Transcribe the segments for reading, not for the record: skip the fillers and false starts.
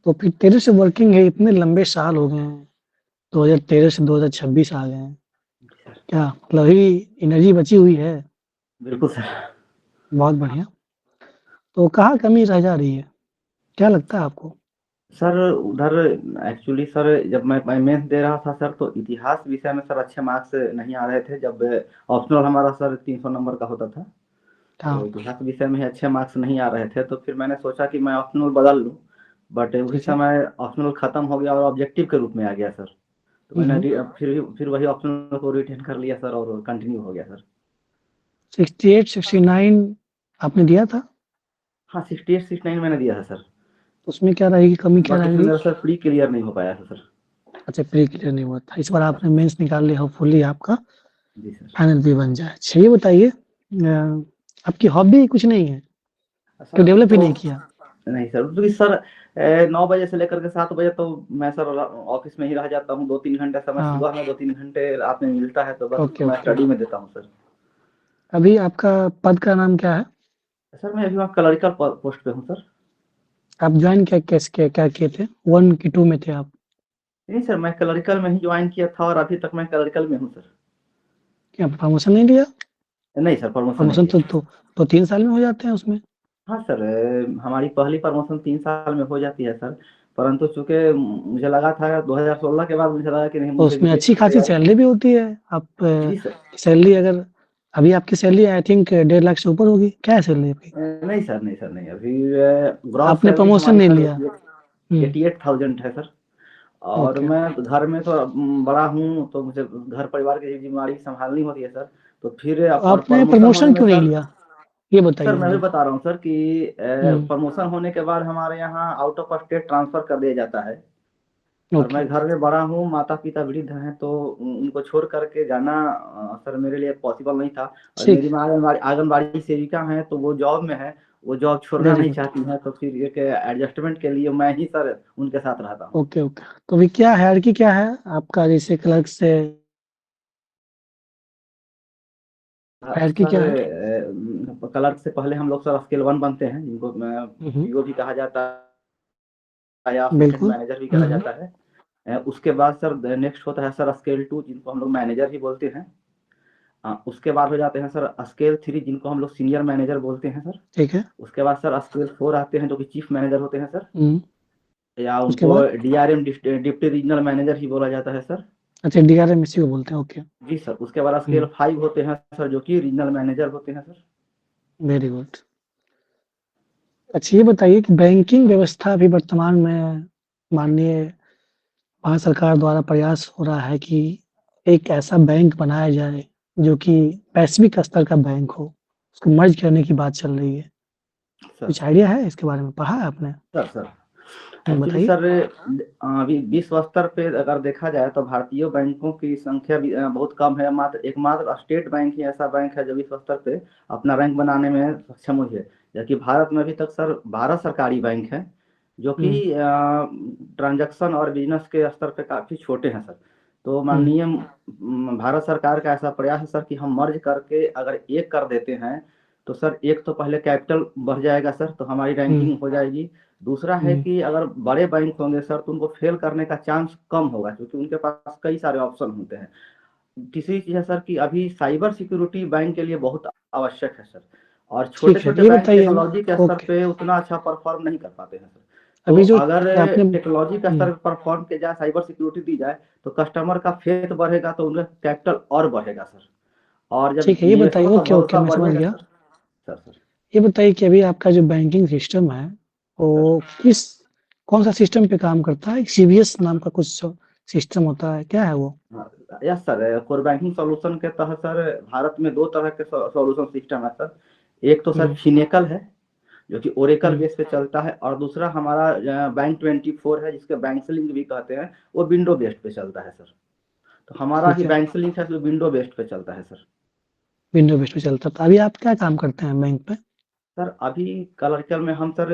तो फिर तेरे से वर्किंग है, इतने लंबे साल हो गए हैं, 2013 से 2026 आ गए हैं। क्या मतलब अभी एनर्जी बची हुई है? बिल्कुल सर। बहुत बढ़िया। तो कहाँ कमी रह जा रही है? क्या लगता है आपको? सर उधर एक्चुअली सर जब मैं मेंस दे रहा था सर, तो इतिहास विषय में सर अच्छे मार्क्स नहीं आ रहे थे। जब ऑप्शनल हमारा सर 300 नंबर का होता था, तो हाँ, इतिहास विषय में ही अच्छे मार्क्स नहीं आ रहे थे। तो फिर मैंने सोचा कि मैं ऑप्शनल बदल लूँ, बट उसी ठीक है। समय ऑप्शनल खत्म हो गया और ऑब्जेक्टिव के रूप में आ गया सर। तो हुँ, मैंने हुँ। फिर वही ऑप्शनल को रिटेन कर लिया सर, और कंटिन्यू हो गया सर। 68, 69 आपने दिया था? हाँ, 68 69 मैंने दिया था सर। तो उसमें क्या रहेगी, कमी क्या बट उसमें रहेगी? मेरा सर प्री क्लियर नहीं हो पाया था सर। अच्छा, प्री क्लियर नहीं हुआ था। इस बार आपने मेंस निकाल लिया, होपफुली आपका जी सर। फाइनल भी बन जाए। अच्छा ये बताइए आपकी हॉबी कुछ नहीं है? क्यों सर डेवलप ही तो नहीं किया? नहीं सर, क्योंकि सर 9 बजे से लेकर के 7 बजे तो मैं सर ऑफिस में ही रह जाता हूँ। 2-3 घंटे समय हाँ, सुबह में, 2-3 घंटे रात में मिलता है, तो बस ओके, उसको मैं ओके। स्टडी में देता हूँ सर। अभी आपका पद का नाम क्या है? सर मैं अभी वहाँ क्लरिकल पोस्ट पे हूँ सर। आप जॉइन क्या किए थे? 1 की 2 में थे आप? नहीं सर, मैं क्लरिकल में ही ज्वाइन किया था और अभी तक मैं क्लरिकल में हूँ सर। क्या प्रमोशन नहीं लिया? नहीं सर, प्रमोशन नहीं प्रमोशन लिया तो सर। तो तो 3 साल में हो जाते हैं उसमें। हाँ सर, हमारी पहली प्रमोशन 3 साल में हो जाती है सर। परंतु चूंकि मुझे लगा था 2016 के बाद, मुझे लगा कि नहीं, और मुझे उसमें यूपीएससी अच्छी की खासी तैयारी। सैलरी भी होती है। आप जी सर। सैलरी अगर अभी आपकी सैलरी आई थिंक 1.5 लाख से ऊपर होगी। क्या है सैलरी आपकी? नहीं सर, नहीं सर, नहीं। अभी ग्रॉस आपने सैलरी प्रमोशन हमारी नहीं सर लिया। हुँ, 88,000 है सर। और ओके। मैं घर में तो बड़ा हूँ, तो मुझे घर परिवार की जिम्मेदारी संभालनी होती है सर। तो फिर तो आपने प्रमोशन होने प्रमोशन में क्यों नहीं सर। लिया? ये सर बताइए मैं भी मुझे। बता रहा हूँ सर कि हुँ, प्रमोशन होने के बाद हमारे यहाँ आउट ऑफ स्टेट ट्रांसफर कर दिया जाता है। और ओके। मैं घर में बड़ा हूँ, माता पिता वृद्ध हैं, तो उनको छोड़ करके जाना सर मेरे लिए पॉसिबल नहीं था। और ठीक मेरी है, माँ आंगनबाड़ी सेविका हैं, तो वो जॉब में है। वो जॉब छोड़ना वेरी नहीं गुड। चाहती हैं, तो फिर एक एडजस्टमेंट के लिए मैं ही सर उनके साथ रहता हूँ। Okay, okay. तो अभी क्या हायरार्की क्या है आपका, जैसे क्लर्क से हायरार्की सर क्या है? क्लर्क से पहले हम लोग सर स्केल 1 बनते हैं, जिनको हुँ, हुँ, पीओ भी कहा जाता है या असिस्टेंट बिल्कुल। मैनेजर भी हुँ, कहा हुँ, जाता है। उसके बाद सर नेक्स्ट होता है सर स्केल 2, जिनको हम लोग मैनेजर ही बोलते हैं। उसके बाद हो जाते हैं सर स्केल 3, जिनको हम लोग सीनियर मैनेजर बोलते हैं सर। ठीक है। उसके बाद सर स्केल 4 आते हैं, जो कि चीफ मैनेजर होते हैं सर। हुँ, या उसके उनको बाद? डीआरएम, डिप्टी रीजनल मैनेजर ही बोला जाता है सर। अच्छा, डीआरएम इसी को बोलते हैं, ओके। जी सर। उसके बाद स्केल हुँ, 5 होते हैं सर, जो कि रीजनल मैनेजर होते हैं सर। Very good. अच्छा ये बताइए कि बैंकिंग व्यवस्था अभी वर्तमान में माननीय भारत सरकार द्वारा प्रयास हो रहा है कि एक ऐसा बैंक बनाया जाए जो कि वैश्विक स्तर का बैंक हो। उसको मर्ज करने की बात चल रही है। सर कुछ आइडिया है इसके बारे में? पढ़ा है आपने? सर सर एक्चुअली बताइए। सर अभी विश्व स्तर पे अगर देखा जाए, तो भारतीय बैंकों की संख्या भी बहुत कम है। एकमात्र स्टेट बैंक ही ऐसा बैंक है जो विश्व स्तर पे अपना रैंक बनाने में सक्षम हुई है। जबकि भारत में अभी तक सर 12 सरकारी बैंक हैं, जो कि हुँ, ट्रांजैक्शन और बिजनेस के स्तर पे काफी छोटे हैं सर। तो हुँ, माननीय भारत सरकार का ऐसा प्रयास है सर कि हम मर्ज करके अगर एक कर देते हैं, तो सर एक तो पहले कैपिटल बढ़ जाएगा सर, तो हमारी हुँ, रैंकिंग हो जाएगी। दूसरा है हुँ, कि अगर बड़े बैंक होंगे सर, तो उनको फेल करने का चांस कम होगा, क्योंकि उनके पास कई सारे ऑप्शन होते हैं। तीसरी चीज है सर कि अभी साइबर सिक्योरिटी बैंक के लिए बहुत आवश्यक है सर। और छोटे ठीक है। छोटे ये बैंक बताइए टेक्नोलॉजी के स्तर ओके। पे उतना अच्छा परफॉर्म नहीं कर पाते हैं सर। तो अभी जो अगर आपने टेक्नोलॉजी का स्तर परफॉर्म किया जाए, साइबर सिक्योरिटी दी जाए, तो कस्टमर का फेथ बढ़ेगा, तो उनका कैपिटल और बढ़ेगा सर। और जब ठीक है, ये बताइए निवेशकों का ओके, ओके भरोसा मैं समझ बढ़ेगा गया। सर। सर सर ये बताइए कि अभी आपका जो बैंकिंग सिस्टम है, सर वो किस कौन-सा सिस्टम पे काम करता है? सीबीएस नाम का कुछ सिस्टम होता है, क्या है वो? Yes sir, core banking solution के तहत सर भारत में दो तरह के सॉल्यूशन सिस्टम है सर। एक तो सर हुँ, फिनेकल है, जो कि ओरेकल हुँ, बेस पे चलता है। और दूसरा हमारा बैंक 24 है, जिसके बैंक लिंक भी कहते हैं, वो विंडो बेस्ड पे चलता है सर। तो हमारा ठीक ही है। बैंक लिंक है, जो विंडो बेस्ड पे चलता है सर। विंडो बेस पे चलता है। तो अभी आप क्या काम करते हैं बैंक पे? सर अभी कलरिकल में हम सर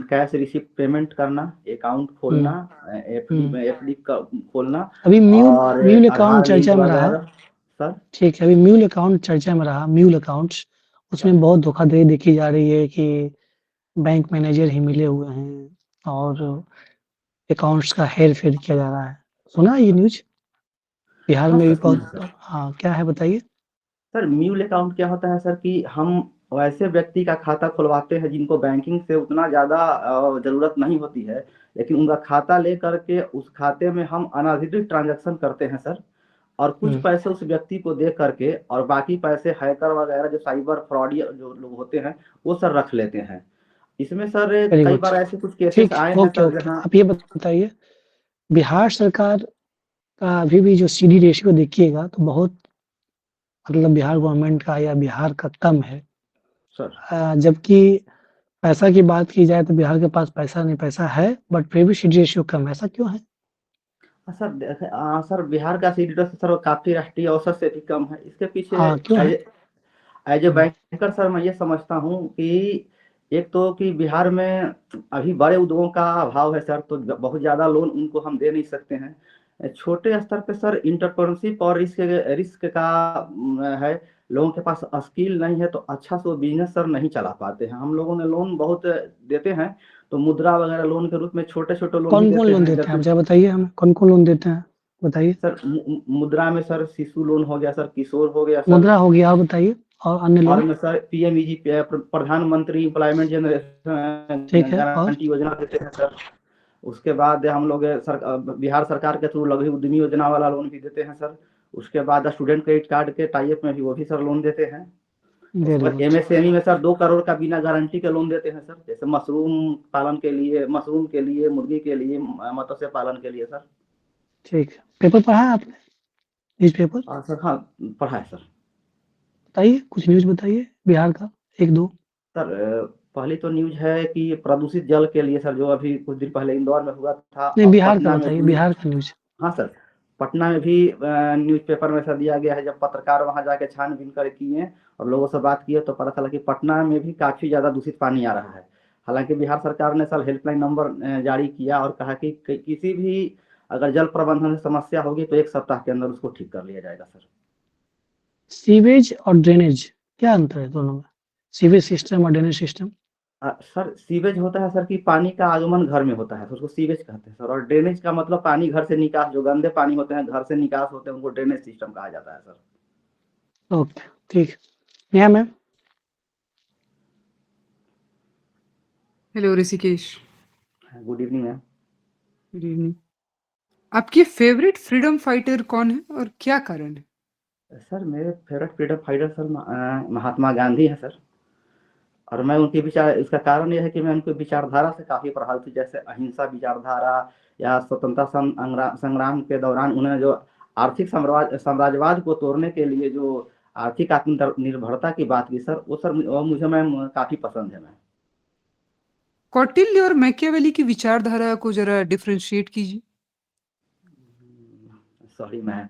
कैश रिसीप्ट पेमेंट करना, अकाउंट खोलना, हुँ, एफडी हुँ। में एफडी का खोलना, अभी और म्यूल अकाउंट आधार लिंक चर्चा में रहा। वगैरह सर। ठीक है, अभी म्यूल अकाउंट चर्चा में रहा, म्यूल अकाउंट्स। सर उसमें बहुत धोखाधड़ी देखी जा रही है कि बैंक मैनेजर ही मिले हुए हैं और अकाउंट्स का हेर-फेर किया जा रहा है। सुना है ये न्यूज़? बिहार हाँ में भी सर, बहुत सर हाँ, क्या है बताइए? सर म्यूल अकाउंट क्या होता है सर कि हम वैसे व्यक्ति का खाता खुलवाते हैं जिनको बैंकिंग से उतना ज़्यादा ज़रूरत नहीं होती है, लेकिन उनका खाता ले करके उस खाते में हम अनधिकृत ट्रांजैक्शन करते हैं सर, और कुछ पैसे उस व्यक्ति को दे करके और बाकी पैसे हैकर वगैरह जो साइबर फ्रॉडी जो लोग होते हैं वो सर रख लेते हैं। इसमें सर वेरी कई गुड। बार ऐसे कुछ केसेस ठीक, आए हैं ओके, सर ओके। जहाँ आप ये बताइए, बिहार सरकार का अभी भी जो सीडी रेशियो देखिएगा तो बहुत मतलब बिहार गवर्नमेंट का या बिहार का कम है। सर जबकि पैसा की बात की जाए तो बिहार के पास पैसा नहीं, पैसा है बट फिर भी सीडी रेशियो कम है, ऐसा क्यों है? सर बिहार का सीडी सर काफ़ी राष्ट्रीय औसत से भी कम है। इसके पीछे हाँ, क्यों है? As a um, banker sir मैं ये समझता हूँ कि एक तो कि बिहार में अभी बड़े उद्योगों का अभाव है सर, तो बहुत ज़्यादा लोन उनको हम दे नहीं सकते हैं। छोटे स्तर पे सर एंटरप्रेन्योरशिप और रिस्क रिस्क का है। लोगों के पास स्किल नहीं है तो अच्छा से वो बिजनेस सर नहीं चला पाते हैं। हम लोगों ने लोन बहुत देते हैं, तो मुद्रा वगैरह लोन के रूप में छोटे छोटे लोन ही कौन-कौन देते लोन हैं, देते हैं? जबकि आप ज़रा बताइए हमें, कौन-कौन लोन देते हैं? बताइए। सर मुद्रा में सर शिशु लोन हो गया सर, किशोर हो गया सर, मुद्रा हो गया और बताइए और अन्य और लोन? में सर पीएमईजी प्रधानमंत्री एम्प्लॉयमेंट ठीक है और? गारंटी योजना देते हैं सर। उसके बाद हम लोग बिहार सरकार के थ्रू लघु उद्यमी योजना वाला लोन भी देते हैं सर। उसके बाद स्टूडेंट क्रेडिट कार्ड के टाइप में भी वो भी सर लोन देते हैं। उसके वेरी बाद गुड। एमएसएमई में सर 2 करोड़ का बिना गारंटी के लोन देते हैं सर, जैसे मशरूम पालन के लिए, मशरूम के लिए, मुर्गी के लिए, मत्स्य पालन के लिए सर। ठीक है। पेपर पढ़ा है आपने? न्यूज़पेपर? और सर हाँ, पढ़ा है सर। बताइए, कुछ न्यूज़ बताइए बिहार का 1-2। सर पहली तो न्यूज़ है कि प्रदूषित जल के लिए सर, जो अभी कुछ दिन पहले इंदौर में हुआ था, नहीं, और बिहार का पटना में बताइए, भी। बिहार का न्यूज़। हाँ सर, पटना में भी न्यूज़पेपर में सर दिया गया है। जब पत्रकार वहां जाके छानबीन कर किए और लोगों से बात किए तो पता चला कि पटना में भी काफ़ी ज़्यादा दूषित पानी आ रहा है। हालांकि बिहार सरकार ने सर हेल्पलाइन नंबर जारी किया और कहा कि किसी भी अगर जल प्रबंधन में समस्या होगी तो 1 सप्ताह के अंदर उसको ठीक कर लिया जाएगा सर। सीवेज और ड्रेनेज, क्या अंतर है दोनों में? सीवेज सिस्टम और ड्रेनेज सिस्टम? सर सीवेज होता है सर कि पानी का आगमन घर में होता है तो उसको सीवेज कहते हैं सर, और ड्रेनेज का मतलब पानी घर से निकास, जो गंदे पानी होते हैं घर से निकास होते हैं उनको ड्रेनेज सिस्टम कहा जाता है सर। ओके, ठीक। Neha ma'am? Hello Rishikesh. Good evening ma'am. Good evening. आपकी फेवरेट फ्रीडम फाइटर कौन है और क्या कारण है? सर मेरे favourite freedom fighter sir Mahatma Gandhi हैं सर। और मैं उनके विचार, इसका कारण यह है कि मैं उनकी विचारधारा से काफ़ी प्रभावित हूँ। जैसे अहिंसा विचारधारा या स्वतंत्रता संग्राम के दौरान उन्होंने जो आर्थिक साम्राज्यवाद को तोड़ने के लिए जो आर्थिक आत्मनिर्भरता की बात की सर, वो सर वो मुझे मैम काफ़ी पसंद है मैम। कौटिल्य और मैकियावेली की विचारधारा को जरा डिफरेंशिएट कीजिए। Sorry ma'am.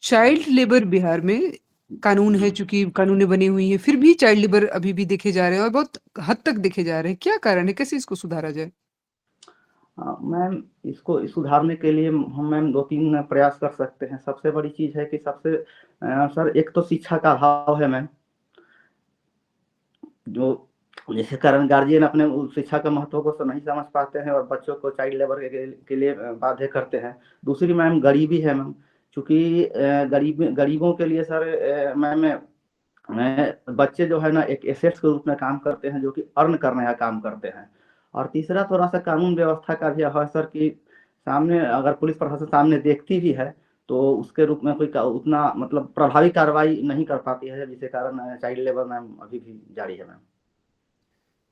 Child labour Bihar में कानून है, चूंकि कानूनें बनी हुई हैं, फिर भी चाइल्ड लेबर अभी भी देखे जा रहे हैं और बहुत हद तक देखे जा रहे हैं। क्या कारण है? कैसे इसको सुधारा जाए? मैम इसको सुधारने के लिए हम मैम 2-3 प्रयास कर सकते हैं। सबसे बड़ी चीज़ है कि सबसे सर एक तो शिक्षा का अभाव है मैम, जो जिसके कारण गार्जियन अपने उस शिक्षा के महत्व को तो नहीं समझ पाते हैं और बच्चों को चाइल्ड लेबर के लिए बाध्य करते हैं। दूसरी मैम गरीबी है मैम, चूँकि गरीबों के लिए सर मैम बच्चे जो है ना एक एसेट्स के रूप में काम करते हैं, जो कि अर्न करने का काम करते हैं। और तीसरा थोड़ा-सा कानून व्यवस्था का भी है सर कि सामने अगर पुलिस प्रशासन सामने देखती भी है, तो उसके रूप में कोई उतना मतलब प्रभावी कार्रवाई नहीं कर पाती है, जिसके कारण चाइल्ड लेबर मैम अभी भी जारी है मैम।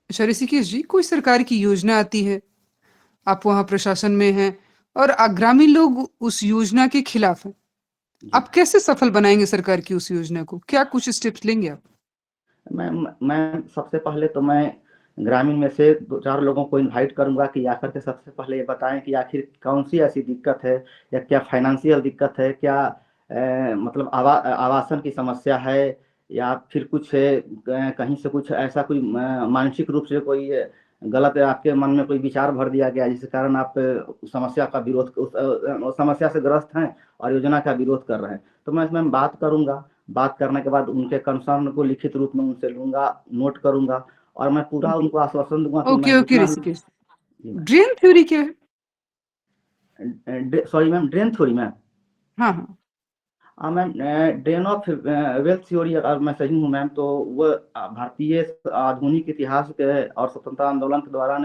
अच्छा ऋषिकेश जी, कोई सरकार की योजना आती है, आप वहाँ प्रशासन में हैं और ग्रामीण लोग उस योजना के खिलाफ हैं। जी आप कैसे सफल बनाएंगे सरकार की उस योजना को? क्या कुछ स्टेप्स लेंगे आप? मैं सबसे पहले तो मैं ग्रामीण में से 2-4 लोगों को इनवाइट करूँगा कि आकर के सबसे पहले ये बताएँ कि आखिर कौन-सी ऐसी दिक्कत है, या क्या फाइनेंशियल दिक्कत है, क्या मतलब आवासन की समस्या है, या फिर कुछ कहीं से कुछ ऐसा कोई मानसिक रूप से कोई गलत आपके मन में कोई विचार भर दिया गया जिसके कारण आप उस समस्या का विरोध उस समस्या से ग्रस्त हैं और योजना का विरोध कर रहे हैं। तो मैं इसमें बात करूँगा। बात करने के बाद उनके कंसर्न को लिखित रूप में उनसे लूँगा, नोट करूँगा, और मैं पूरा ओके, उनको आश्वासन दूँगा कि ओके, मैं ओके जितना भी ऋषिकेश। जी मैम। ड्रेन थ्योरी क्या है? Sorry ma'am, drain theory ma'am. हाँ, हाँ। Ma'am, drain of wealth theory, अगर मैं सही हूँ मैम, तो वो भारतीय आधुनिक इतिहास के और स्वतंत्रता आंदोलन के दौरान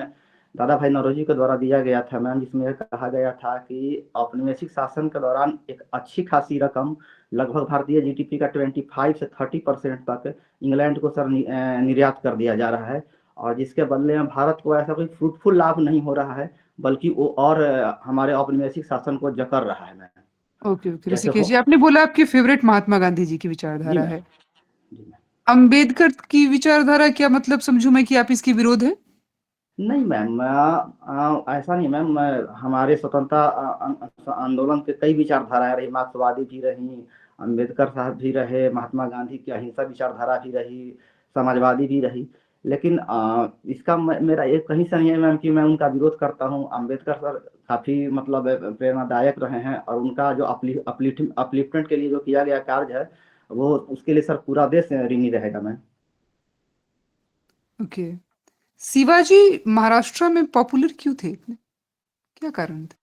दादा भाई नौरोजी के द्वारा दिया गया था मैम, जिसमें कहा गया था कि औपनिवेशिक शासन के दौरान एक अच्छी खासी रकम, लगभग भारतीय जीडीपी का 25 से 30% तक इंग्लैंड को सर निर्यात कर दिया जा रहा है, और जिसके बदले में भारत को ऐसा कोई फ्रूटफुल लाभ नहीं हो रहा है, बल्कि वो और हमारे औपनिवेशिक शासन को जकड़ रहा है मैम। Okay, okay. जैसे ऋषिकेश जी, हो। आपने बोला आपकी फेवरेट महात्मा गांधी जी की जी विचारधारा मैम। है। जी मैम। अंबेडकर की विचारधारा क्या मतलब समझूं मैं कि आप इसकी विरोध है? नहीं मैम, ऐसा नहीं मैम, हमारे स्वतंत्रता आंदोलन के कई विचारधाराएं रही, मार्क्सवादी भी रही, अंबेडकर साहब भी रहे, महात्मा गांधी की अहिंसा विचारधारा भी रही, समाजवादी भी रही, लेकिन इसका मेरा एक कहीं से नहीं है मैम कि मैं उनका विरोध करता हूँ। अंबेडकर सर काफ़ी मतलब प्रेरणादायक रहे हैं, और उनका जो अपलिफ्टमेंट के लिए जो किया गया कार्य है, वो उसके लिए सर पूरा देश ऋणी रहेगा मैम। ओके। शिवाजी महाराष्ट्र में पॉपुलर क्यों थे इतने? क्या कारण था?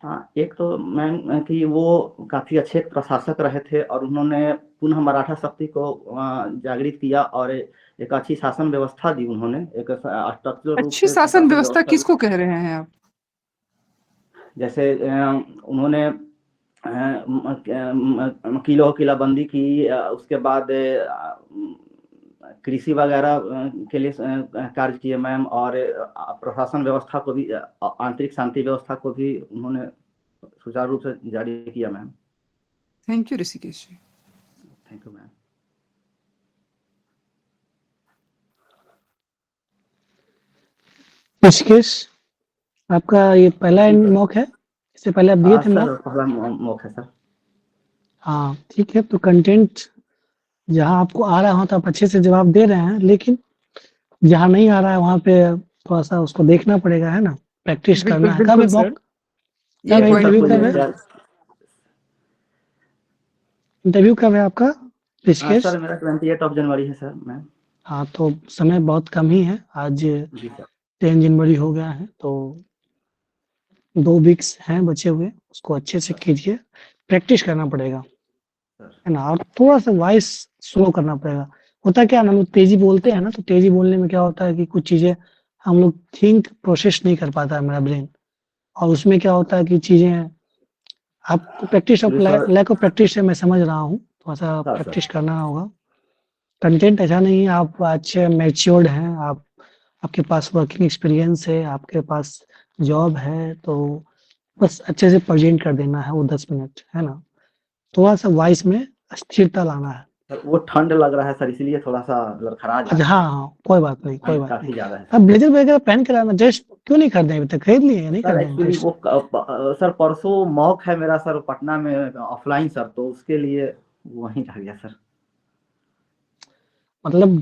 हाँ, एक तो मैम कि वो काफ़ी अच्छे प्रशासक रहे थे, और उन्होंने पुनः मराठा शक्ति को जागृत किया, और एक अच्छी शासन व्यवस्था दी उन्होंने, एक स्ट्रक्चरल रूप अच्छी से शासन शासन व्यवस्था व्यवस्था दी। किसको कह रहे हैं आप? जैसे उन्होंने किलो किलाबंदी की, उसके बाद कृषि वगैरह के लिए कार्य किए मैम, और प्रशासन व्यवस्था को भी, आंतरिक शांति व्यवस्था को भी उन्होंने सुचारू रूप से जारी किया ma'am. Thank you Rishikesh ji. Thank you ma'am. Rishikesh, आपका ये पहला जी सर। मॉक है? इससे पहले आप दिए थे सर मॉक? पहला मौका है सर। हाँ, ठीक है। तो कंटेंट जहाँ आपको आ रहा हो तो आप अच्छे से जवाब दे रहे हैं, लेकिन जहाँ नहीं आ रहा है वहाँ पे थोड़ा-सा उसको देखना पड़ेगा, है ना? प्रैक्टिस बिल्कुल, करना है। कब बिल्कुल है सर। मॉक? ये कब है पॉइंट सर इंटरव्यू कोई कब है? तैयार। इंटरव्यू कब है आपका ऋषिकेश? सर मेरा 28 जनवरी है सर मैम। हाँ, तो समय बहुत कम ही है। आज जी सर। 10 जनवरी हो गया है, तो 2 वीक्स हैं बचे हुए। उसको अच्छे से कीजिए, प्रैक्टिस करना पड़ेगा, सर। है ना? और थोड़ा-सा वॉइस स्लो करना पड़ेगा। होता क्या है ना, हम लोग तेज़ी बोलते हैं ना, तो तेज़ी बोलने में क्या होता है कि कुछ चीज़ें हम लोग प्रोसेस नहीं कर पाता है हमारा ब्रेन, और उसमें क्या होता है कि चीज़ें आपको practice of actually sir. Lack of practice है, मैं समझ रहा हूँ। थोड़ा-सा सर। प्रैक्टिस करना होगा। कंटेंट ऐसा नहीं है, आप अच्छे मैच्योर्ड हैं, आपके पास वर्किंग एक्सपीरियंस है, आपके पास जॉब है, तो बस अच्छे से प्रेज़ेंट कर देना है वो 10 मिनट, है ना? थोड़ा-सा वॉइस में स्थिरता लाना है। सर वो ठंड लग रहा है सर, इसलिए थोड़ा सा लड़खड़ा जा अच्छा, रहा है हाँ, सर। हाँ, कोई बात नहीं, कोई ठंड बात नहीं। काफी ज्यादा है अब सर। ब्लेज़र वगैरह पहन के लाना। ड्रेस क्यों नहीं खरीदे अभी तक? खरीद लिए या नहीं सर खरीदे हैं एक्चुअली ड्रेस? वो सर परसों मॉक है मेरा सर पटना में ऑफलाइन सर, तो उसके लिए वहीं रह गया सर। मतलब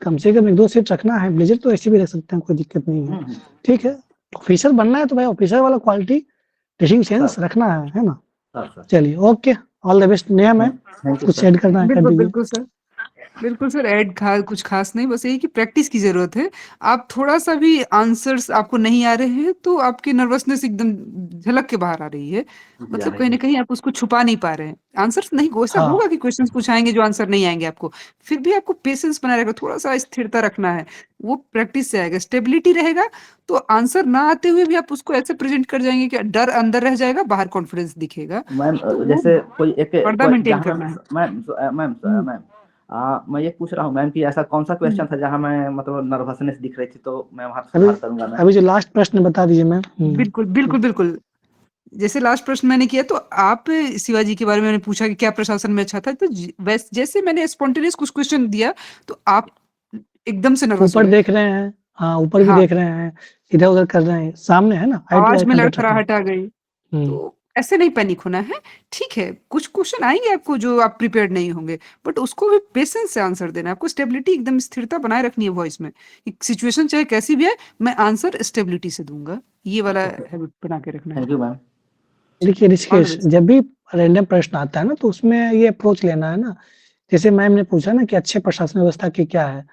कम से कम 1-2 सेट रखना है। ब्लेज़र तो ऐसे भी रख सकते हैं, कोई दिक्कत नहीं है। हम्म। ठीक है, ऑफिसर बनना है तो भाई ऑफिसर वाला क्वालिटी, ड्रेसिंग सर। सेंस रखना है ना? सर। चलिए, okay, all the best. Neha ma'am, thank you कुछ सर। ऐड करना है कर बिल्कुल, दीजिए। बिल्कुल सर। बिल्कुल सर, कुछ खास नहीं, बस यही कि प्रैक्टिस की ज़रूरत है। आप थोड़ा-सा भी आंसर्स आपको नहीं आ रहे हैं, तो आपकी नर्वसनेस एकदम झलक के बाहर आ रही है। जी आ मतलब रही कहीं न है। कहीं आप उसको छुपा नहीं पा रहे हैं। आंसर्स नहीं, वैसा हाँ, होगा कि क्वेश्चन्स कुछ आएँगे जो आंसर नहीं आएँगे आपको। फिर भी आपको पेशेंस बनाए रखना, थोड़ा-सा स्थिरता रखना है। वो प्रैक्टिस से आएगा। स्टेबिलिटी रहेगा, तो आंसर ना आते हुए भी आप उसको ऐसे प्रेज़ेंट कर जाएँगे कि डर अंदर रह जाएगा, बाहर कॉन्फिडेंस दिखेगा। मैम तो वो जैसे कोई एक पर्दा मेंटेन जहाँ करना है। मैम मैम हुँ। मैम मैं ये पूछ रहा हूँ मैम कि ऐसा कौन सा हुँ। क्वेश्चन था जहाँ मैं मतलब नर्वसनेस दिख रही थी, तो मैं वहाँ अभी सुधार करूंगा मैम। अभी जो लास्ट प्रश्न बता दीजिए मैम। बिल्कुल, बिल्कुल, बिल्कुल। जैसे लास्ट प्रश्न मैंने किया, तो आप शिवाजी के बारे में मैंने पूछा कि क्या प्रशासन में अच्छा था? तो जैसे मैंने स्पॉन्टेनियस कुछ क्वेश्चन दिया, तो आप एकदम से नर्वस हो ऊपर गए। देख रहे हैं, हाँ, ऊपर भी हाँ, देख रहे हैं, इधर-उधर कर रहे हैं, सामने है ना, आई आवाज़ टू में कांटेक्ट रखना है। लड़खड़ाहट आ गई। हुँ, तो ऐसे नहीं पैनिक होना है। ठीक है, कुछ क्वेश्चन आएँगे आपको जो आप प्रिपेयर्ड नहीं होंगे, बट उसको भी पेशेंस से आंसर देना है। आपको स्टेबिलिटी, एकदम स्थिरता बनाए रखनी है वॉइस में। कि सिचुएशन चाहे कैसी भी आए, मैं आंसर स्टेबिलिटी से दूँगा। ये वाला ओके। हैबिट बना के रखना है। Thank you ma'am. देखिए ऑल द ऋषिकेश, बेस्ट। जब भी रैंडम प्रश्न आता है ना, तो उसमें ये अप्रोच लेना है ना, जैसे मैम ने पूछा ना कि अच्छे प्रशासन व्यवस्था की क्या है,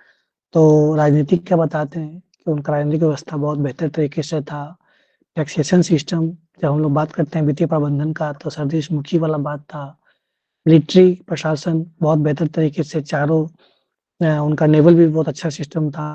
तो राजनीतिक क्या बताते हैं कि उनका राजनीतिक व्यवस्था बहुत बेहतर तरीके से था। टैक्सेशन सिस्टम जब हम लोग बात करते हैं वित्तीय प्रबंधन का तो सर्वदेशमुखी वाला बात था। मिलिट्री प्रशासन बहुत बेहतर तरीके से चारों उनका नेवल भी बहुत अच्छा सिस्टम था।